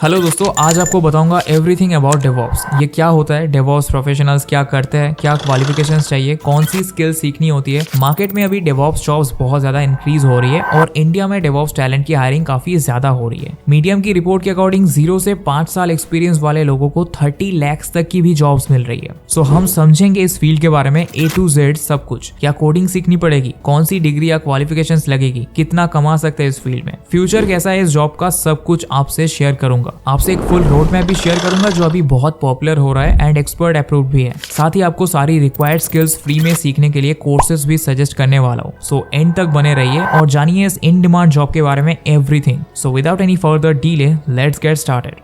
Hello दोस्तों, आज आपको बताऊंगा एवरीथिंग अबाउट डेवऑप्स। ये क्या होता है, डेवऑप्स प्रोफेशनल्स क्या करते हैं, क्या क्वालिफिकेशंस चाहिए, कौन सी स्किल सीखनी होती है। मार्केट में अभी डेवऑप्स जॉब्स बहुत ज्यादा इंक्रीज हो रही है और इंडिया में डेवऑप्स टैलेंट की हायरिंग काफी ज्यादा हो रही है। मीडियम की रिपोर्ट के अकॉर्डिंग 0 से 5 साल एक्सपीरियंस वाले लोगों को 30 लाख तक की भी जॉब्स मिल रही है। सो हम समझेंगे इस फील्ड के बारे में A to Z सब कुछ। क्या कोडिंग सीखनी पड़ेगी, कौन सी डिग्री या क्वालिफिकेशंस लगेगी, कितना कमा सकते हैं इस फील्ड में, फ्यूचर कैसा है इस जॉब का, सब कुछ आपसे शेयर करूंगा। आपसे एक फुल रोड मैप भी शेयर करूंगा जो अभी बहुत पॉपुलर हो रहा है एंड एक्सपर्ट अप्रूव्ड भी है। साथ ही आपको सारी रिक्वायर्ड स्किल्स फ्री में सीखने के लिए कोर्सेज भी सजेस्ट करने वाला हूं। सो एंड तक बने रहिए और जानिए इस इन डिमांड जॉब के बारे में everything. So without any further delay, let's get started.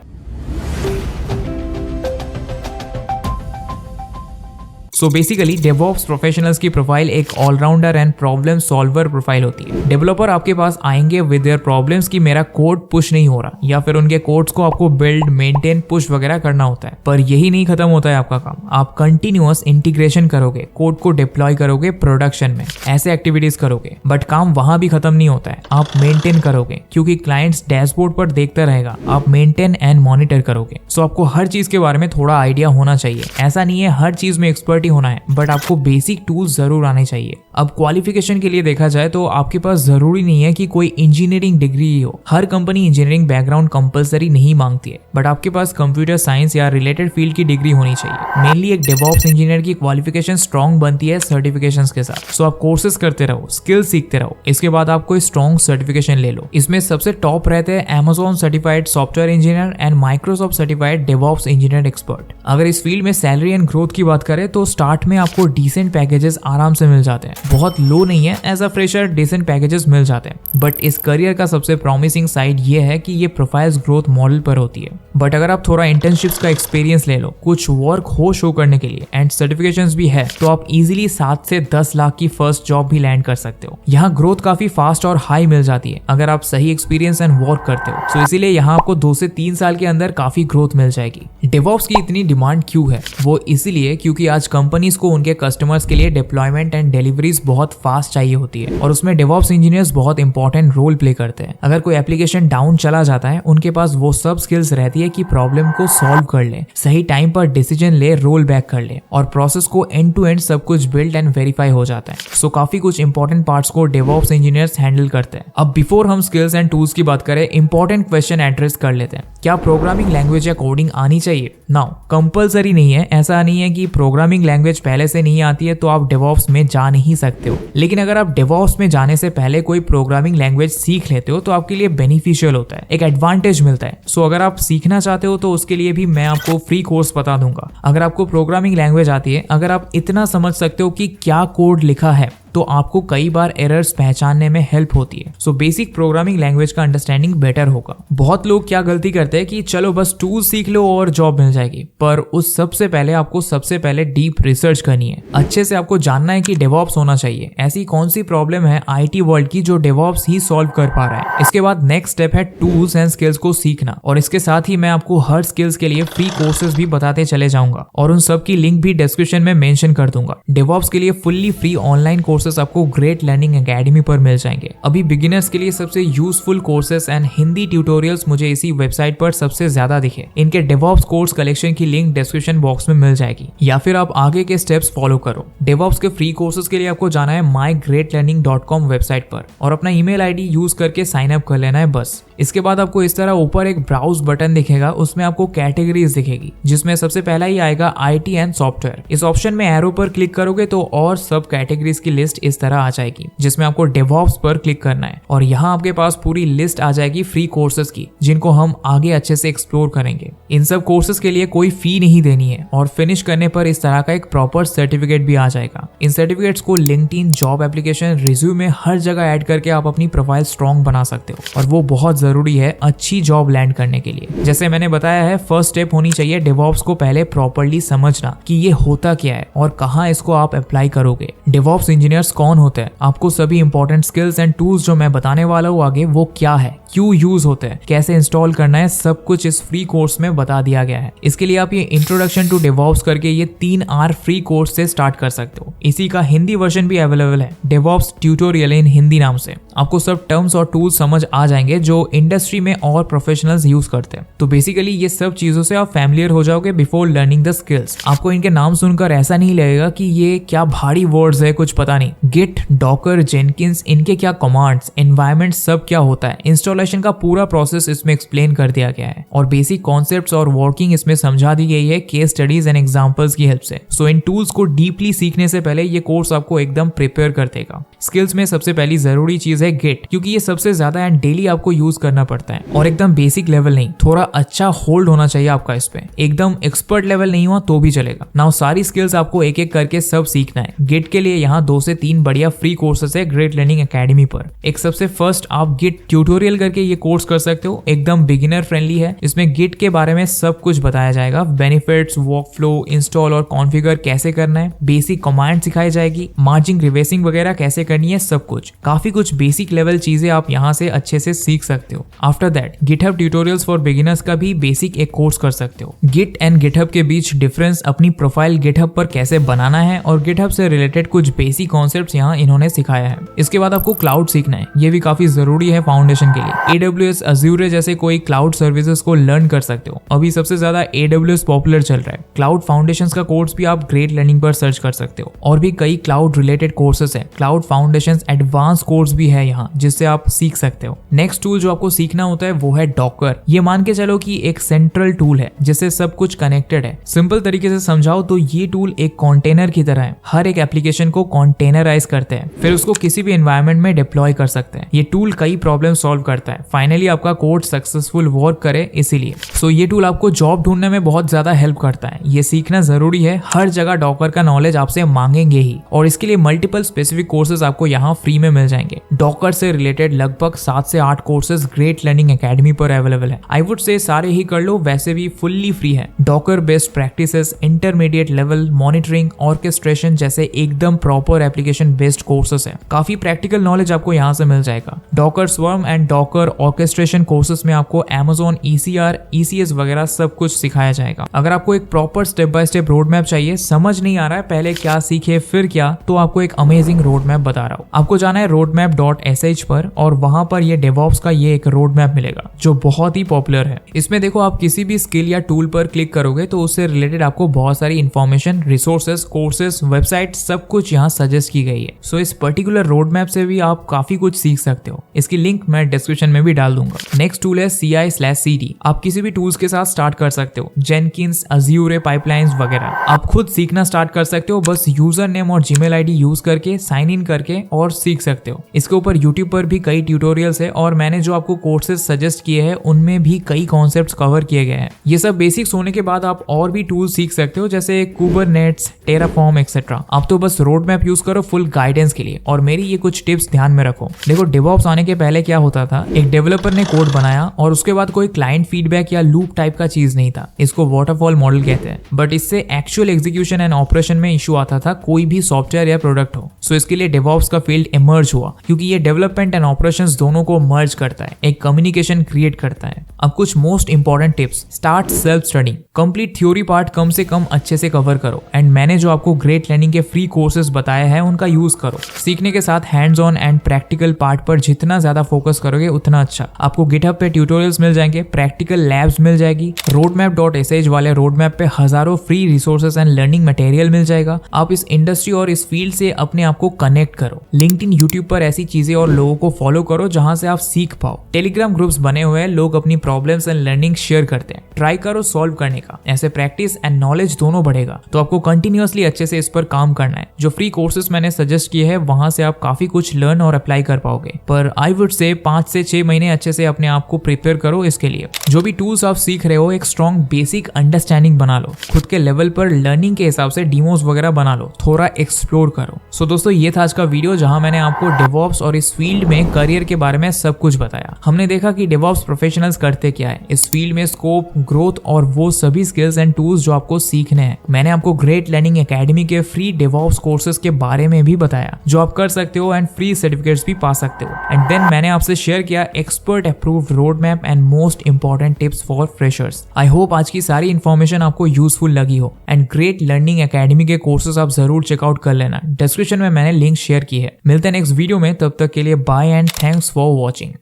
So basically DevOps professionals की प्रोफाइल एक all rounder and problem solver profile होती है। डेवलपर आपके पास आएंगे विद देयर प्रॉब्लम्स कि मेरा कोड पुश नहीं हो रहा, या फिर उनके कोड्स को आपको बिल्ड, मेंटेन, पुश वगैरह करना होता है। पर यही नहीं खत्म होता है आपका काम। आप कंटिन्यूअस इंटीग्रेशन करोगे, कोड को डिप्लॉय करोगे प्रोडक्शन में, ऐसे एक्टिविटीज करोगे। बट काम वहां भी खत्म नहीं होता है, आप मेंटेन करोगे क्योंकि क्लाइंट्स डैशबोर्ड पर देखता रहेगा। आप मेंटेन एंड मॉनिटर करोगे। सो आपको हर चीज के बारे में थोड़ा आइडिया होना चाहिए। ऐसा नहीं है हर चीज में एक्सपर्ट होना है, बट आपको बेसिक टूल्स जरूर आने चाहिए। अब क्वालिफिकेशन के लिए देखा जाए तो आपके पास जरूरी नहीं है कि कोई इंजीनियरिंग डिग्री ही हो। हर कंपनी इंजीनियरिंग बैकग्राउंड कंपलसरी नहीं मांगती है, बट आपके पास कंप्यूटर साइंस या रिलेटेड फील्ड की डिग्री होनी चाहिए। मेनली एक डेवऑप्स इंजीनियर की क्वालिफिकेशन स्ट्रॉन्ग बनती है सर्टिफिकेशंस के साथ। सो आप कोर्सेज करते रहो, स्किल सीखते रहो, इसके बाद आप कोई स्ट्रॉन्ग सर्टिफिकेशन ले लो। इसमें सबसे टॉप रहते हैं Amazon certified software engineer and Microsoft certified DevOps engineer expert. अगर इस फील्ड में सैलरी एंड ग्रोथ की बात करें तो स्टार्ट में आपको डिसेंट पैकेजेस आराम से मिल जाते हैं। बहुत लो नहीं है, as a fresher decent packages मिल जाते हैं। बट इस करियर का सबसे प्रॉमिसिंग साइड ये है कि ये प्रोफाइल्स ग्रोथ मॉडल पर होती है। बट अगर आप थोड़ा इंटर्नशिप्स का एक्सपीरियंस ले लो, कुछ वर्क हो शो करने के लिए एंड सर्टिफिकेशंस भी है, तो आप इजीली 7 से 10 लाख की फर्स्ट जॉब भी लैंड कर सकते हो। यहाँ ग्रोथ काफी फास्ट और हाई मिल जाती है अगर आप सही एक्सपीरियंस एंड वर्क करते हो। सो इसीलिए यहाँ आपको 2 से 3 साल के अंदर काफी ग्रोथ मिल जाएगी। डेवऑप्स की इतनी डिमांड क्यों है? वो इसीलिए क्योंकि आज कंपनीज को उनके कस्टमर्स के लिए डिप्लॉयमेंट एंड डिलीवरीज बहुत फास्ट चाहिए होती है और उसमें डेवऑप्स इंजीनियर्स बहुत इंपॉर्टेंट रोल प्ले करते हैं। अगर कोई एप्लीकेशन डाउन चला जाता है, उनके पास वो सब स्किल्स रहती है कि प्रॉब्लम को सॉल्व कर ले, सही टाइम पर डिसीजन ले, रोल बैक कर ले और प्रोसेस को एंड टू एंड सब कुछ बिल्ड एंड वेरीफाई हो जाता है। सो काफी कुछ इंपॉर्टेंट पार्ट्स को डेवऑप्स इंजीनियर्स हैंडल करते हैं। अब बिफोर हम स्किल्स एंड टूल्स की बात करें, इंपॉर्टेंट क्वेश्चन एड्रेस कर लेते हैं। क्या प्रोग्रामिंग लैंग्वेज या कोडिंग आनी चाहिए? नाउ कंपलसरी नहीं है। ऐसा नहीं है कि प्रोग्रामिंग लैंग्वेज पहले से नहीं आती है तो आप डेवऑप्स में जा नहीं सकते हो। लेकिन अगर आप डेवऑप्स में जाने से पहले कोई प्रोग्रामिंग लैंग्वेज सीख लेते हो तो आपके लिए बेनिफिशियल होता है, एक एडवांटेज मिलता है। सो अगर आप सीखना चाहते हो तो उसके लिए भी मैं आपको फ्री कोर्स बता दूंगा। अगर आपको प्रोग्रामिंग लैंग्वेज आती है, अगर आप इतना समझ सकते हो कि क्या कोड लिखा है, तो आपको कई बार एरर्स पहचानने में हेल्प होती है। सो बेसिक प्रोग्रामिंग लैंग्वेज का अंडरस्टैंडिंग बेटर होगा। बहुत लोग क्या गलती करते हैं कि चलो बस टूल सीख लो और जॉब मिल जाएगी, पर उस सबसे पहले आपको सबसे पहले डीप रिसर्च करनी है। अच्छे से आपको जानना है कि डेवऑप्स होना चाहिए। ऐसी कौन सी प्रॉब्लम है आईटी वर्ल्ड की जो डेवऑप्स ही सॉल्व कर पा रहा है। इसके बाद नेक्स्ट स्टेप है टूल्स एंड स्किल्स को सीखना, और इसके साथ ही मैं आपको हर स्किल्स के लिए फ्री कोर्सेज भी बताते चले जाऊंगा और उन सब की लिंक भी डिस्क्रिप्शन में मेंशन कर दूंगा। डेवऑप्स के लिए फुल्ली फ्री ऑनलाइन कोर्सेज आपको ग्रेट लर्निंग एकेडमी पर मिल जाएंगे। अभी बिगिनर्स के लिए सबसे useful courses and Hindi tutorials मुझे इसी वेबसाइट पर सबसे ज्यादा दिखे। इनके डेवऑप्स कोर्स कलेक्शन की लिंक डिस्क्रिप्शन बॉक्स में मिल जाएगी, या फिर आप आगे के स्टेप्स फॉलो करो। डेवऑप्स के फ्री कोर्सेज के लिए आपको जाना है mygreatlearning.com वेबसाइट पर और अपना ईमेल आईडी यूज करके साइन अप कर लेना है बस। इसके बाद आपको इस तरह ऊपर एक ब्राउज बटन दिखेगा, उसमें आपको कैटेगरीज दिखेगी, जिसमें सबसे पहला ही आएगा आईटी एंड सॉफ्टवेयर। इस ऑप्शन में एरो पर क्लिक करोगे तो और सब कैटेगरीज की लिस्ट इस तरह आ जाएगी, जिसमें आपको डेवऑप्स पर क्लिक करना है और यहाँ आपके पास पूरी लिस्ट आ जाएगी फ्री कोर्सेज की, जिनको हम आगे अच्छे से एक्सप्लोर करेंगे। इन सब कोर्सेज के लिए कोई फी नहीं देनी है और फिनिश करने पर इस तरह का एक प्रॉपर सर्टिफिकेट भी आ जाएगा। इन सर्टिफिकेट्स को लिंक्डइन, जॉब एप्लीकेशन, रिज्यूमे हर जगह ऐड करके आप अपनी प्रोफाइल स्ट्रॉन्ग बना सकते हो और वो बहुत जरूरी है अच्छी जॉब लैंड करने के लिए। जैसे मैंने बताया है, फर्स्ट स्टेप होनी चाहिए डेवऑप्स को पहले प्रॉपर्ली समझना कि ये होता क्या है और कहाँ इसको आप अप्लाई करोगे। डेवऑप्स इंजीनियर्स कौन होते हैं, आपको सभी इंपॉर्टेंट स्किल्स एंड टूल्स जो मैं बताने वाला हूँ आगे वो क्या है, क्यों यूज होते हैं, कैसे इंस्टॉल करना है, सब कुछ इस फ्री कोर्स में बता दिया गया है। इसके लिए आप ये इंट्रोडक्शन टू डेवॉप्स करके ये 3 फ्री कोर्स से स्टार्ट कर सकते हो। इसी का हिंदी वर्जन भी अवेलेबल है, डेवॉप्स ट्यूटोरियल इन हिंदी नाम से। आपको सब टर्म्स और टूल्स समझ आ जाएंगे जो इंडस्ट्री में और प्रोफेशनल्स यूज करते हैं। तो बेसिकली ये सब चीजों से आप फैमिलियर हो जाओगे बिफोर लर्निंग द स्किल्स। आपको इनके नाम सुनकर ऐसा नहीं लगेगा कि ये क्या भारी वर्ड्स है, कुछ पता नहीं। गिट, डॉकर, जेनकिंस, इनके क्या कमांड्स, एनवायरनमेंट, सब क्या होता है, इंस्टॉलेशन का पूरा प्रोसेस इसमें एक्सप्लेन कर दिया गया है और बेसिक कॉन्सेप्ट्स और वर्किंग इसमें समझा दी गई है केस स्टडीज एंड एग्जांपल्स की हेल्प से। सो इन टूल्स को डीपली सीखने से पहले ये कोर्स आपको एकदम प्रिपेयर कर देगा। स्किल्स में सबसे पहली जरूरी चीज है गिट, क्योंकि ये सबसे ज्यादा एंड डेली आपको यूज करना पड़ता है और एकदम बेसिक लेवल नहीं, थोड़ा अच्छा होल्ड होना चाहिए आपका इस पे। एकदम एक्सपर्ट लेवल नहीं हुआ तो भी चलेगा। नाउ सारी स्किल्स आपको एक एक करके सब सीखना है। गिट के लिए यहाँ 2 से 3 बढ़िया फ्री कोर्सेस है ग्रेट लर्निंग एकेडमी पर। एक सबसे फर्स्ट आप गिट ट्यूटोरियल करके ये कोर्स कर सकते हो, एकदम बिगिनर फ्रेंडली है। इसमें गिट के बारे में सब कुछ बताया जाएगा, बेनिफिट्स, वर्कफ्लो, इंस्टॉल और कॉन्फ़िगर कैसे करना है, बेसिक कमांड सिखाई जाएगी, मार्जिंग, रिवर्सिंग वगैरह कैसे करनी है, सब कुछ। काफी कुछ बेसिक लेवल चीजें आप यहाँ से अच्छे से सीख सकते हो। After that GitHub tutorials for beginners का भी बेसिक एक कोर्स कर सकते हो। गिट एंड गिटहब के बीच डिफरेंस, अपनी प्रोफाइल गिटहब पर कैसे बनाना है और गिटहब से रिलेटेड कुछ बेसिक कॉन्सेप्ट्स यहाँ इन्होंने सिखाया है। इसके बाद आपको क्लाउड सीखना है, ये भी काफी जरूरी है फाउंडेशन के लिए। AWS, Azure जैसे कोई क्लाउड सर्विसेज को लर्न कर सकते हो। अभी सबसे ज्यादा AWS पॉपुलर चल रहा है। क्लाउड फाउंडेशंस का कोर्स भी आप ग्रेट लर्निंग पर सर्च कर सकते हो और भी कई क्लाउड रिलेटेड कोर्सेस है। क्लाउड फाउंडेशंस एडवांस कोर्स भी है यहाँ जिससे आप सीख सकते हो। नेक्स्ट टूल जो आपको सीखना होता है वो है डॉकर। ये मान के चलो कि एक सेंट्रल टूल है जिससे सब कुछ कनेक्टेड है। सिंपल तरीके से समझाओ तो ये टूल एक कंटेनर की तरह है। हर एक एप्लीकेशन को कंटेनराइज करते हैं, फिर उसको किसी भी एनवायरनमेंट में डिप्लॉय कर सकते हैं। ये टूल कई प्रॉब्लम सॉल्व करता है, फाइनली आपका कोड सक्सेसफुल वर्क करे इसीलिए। सो ये टूल आपको जॉब ढूंढने में बहुत ज्यादा हेल्प करता है। ये सीखना जरूरी है, हर जगह डॉकर का नॉलेज आपसे मांगेंगे ही और इसके लिए मल्टीपल स्पेसिफिक कोर्सेज आपको यहाँ फ्री में मिल जाएंगे। डॉकर से रिलेटेड लगभग 7 से 8 कोर्सेज ग्रेट लर्निंग एकेडमी पर अवेलेबल है। आई वुड से सारे ही कर लो, वैसे भी फुल्ली फ्री है। Docker based practices, intermediate level, monitoring, orchestration जैसे एकदम प्रॉपर एप्लीकेशन बेस्ड कोर्सेस है। काफी प्रैक्टिकल नॉलेज आपको यहाँ से मिल जाएगा। Docker swarm and Docker orchestration courses में आपको Amazon ECR, ECS वगैरह सब कुछ सिखाया जाएगा। अगर आपको एक proper step by step road map चाहिए, समझ नहीं आ रहा है पहले क्या सीखे फिर क्या, तो आपको एक अमेजिंग रोड मैप बता रहा हूँ। आपको जाना है roadmap.sh पर और वहां पर ये डेवॉप्स का ये एक रोड मैप मिलेगा जो बहुत ही पॉपुलर है। इसमें देखो आप किसी भी स्किल या टूल पर क्लिक करोगे तो उससे रिलेटेड आपको बहुत सारी इंफॉर्मेशन, रिसोर्सेज, कोर्सेज, वेबसाइट सब कुछ यहाँ सजेस्ट की गई है। सो इस पर्टिकुलर रोड मैप से भी आप काफी कुछ सीख सकते हो। इसकी लिंक मैं डिस्क्रिप्शन में भी डाल दूंगा। नेक्स्ट टूल है CI/CD। आप किसी भी टूल्स के साथ स्टार्ट कर सकते हो, जेनकिंस, अज्यूर पाइपलाइंस वगैरह। आप खुद सीखना स्टार्ट कर सकते हो, बस यूजर नेम और जीमेल आईडी यूज करके साइन इन करके और सीख सकते हो। इसके ऊपर यूट्यूब पर भी कई ट्यूटोरियल्स है और मैंने जो आपको कोर्सेज सजेस्ट किए हैं उनमें भी कई कॉन्सेप्ट्स कवर किए गए हैं। ये सब बेसिक्स होने के बाद आप और भी टूल्स सीख सकते हो जैसे कुबरनेट्स, टेराफॉर्म एक्सेट्रा। आप तो बस रोड मैप यूज करो फुल गाइडेंस के लिए और मेरी ये कुछ टिप्स ध्यान में रखो। देखो डेवऑप्स आने के पहले क्या होता था, एक डेवलपर ने कोड बनाया और उसके बाद कोई क्लाइंट फीडबैक या लूप टाइप का चीज नहीं था। इसको वाटरफॉल मॉडल कहते हैं, बट इससे एक्चुअल एग्जीक्यूशन एंड ऑपरेशन में इशू आता था, कोई भी सॉफ्टवेयर या प्रोडक्ट हो। सो इसके लिए डेवऑप्स का फील्ड इमर्ज हुआ क्योंकि ये डेवलपमेंट एंड ऑपरेशंस दोनों को मर्ज करता है, एक कम्युनिकेशन क्रिएट करता है। अब कुछ most important tips. Start self study. Complete theory part कम से कम अच्छे से कवर करो एंड मैंने जो आपको ग्रेट लर्निंग के फ्री कोर्सेज बताए हैं उनका यूज करो। सीखने के साथ hands on and practical part पर जितना ज्यादा फोकस करोगे उतना अच्छा। आपको गिटहब पे ट्यूटोरियल्स मिल जाएंगे, प्रैक्टिकल लैब्स मिल जाएगी, roadmap.sh वाले रोड मैप पे हजारों free resources and learning material मिल जाएगा। आप इस इंडस्ट्री और इस फील्ड से अपने आप को कनेक्ट करो। लिंक्डइन, यूट्यूब पर ऐसी चीजें और लोगों को फॉलो करो जहां से आप सीख पाओ। टेलीग्राम ग्रुप्स बने हुए हैं, लोग अपनी प्रॉब्लम्स एंड लर्निंग शेयर करते हैं। ट्राई करो सॉल्व करने का, ऐसे प्रैक्टिस एंड नॉलेज दोनों बढ़ेगा। तो आपको कंटिन्यूअसली अच्छे से इस पर काम करना है। जो फ्री कोर्सेज मैंने सजेस्ट किए हैं वहां से आप काफी कुछ लर्न और अप्लाई कर पाओगे, पर आई वुड से 5 से 6 महीने अच्छे से अपने आप को प्रिपेयर करो इसके लिए। जो भी टूल्स आप सीख रहे हो एक स्ट्रॉन्ग बेसिक अंडरस्टैंडिंग बना लो, खुद के लेवल पर लर्निंग के हिसाब से डीमोस वगैरह बना लो, थोड़ा एक्सप्लोर करो। सो दोस्तों ये था आज का वीडियो जहां मैंने आपको डेवऑप्स और इस फील्ड में करियर के बारे में सब कुछ बताया। हमने देखा कि डेवऑप्स प्रोफेशनल्स करते क्या है, इस फील्ड में स्कोप, ग्रोथ और वो सभी स्किल्स एंड टूल्स जो आपको सीखने हैं। मैंने आपको ग्रेट लर्निंग एकेडमी के फ्री डेवऑप्स कोर्सेज के बारे में भी बताया जो आप कर सकते हो एंड फ्री सर्टिफिकेट्स भी पा सकते हो। एंड देन मैंने आपसे शेयर किया दिया expert approved road map and most important tips for freshers. I hope आज की सारी इन्फॉर्मेशन आपको यूजफुल लगी हो एंड ग्रेट लर्निंग एकेडमी के कोर्सेज आप जरूर चेकआउट कर लेना। डिस्क्रिप्शन में मैंने लिंक शेयर की है। मिलते हैं नेक्स्ट वीडियो में, तब तक के लिए bye and thanks for watching.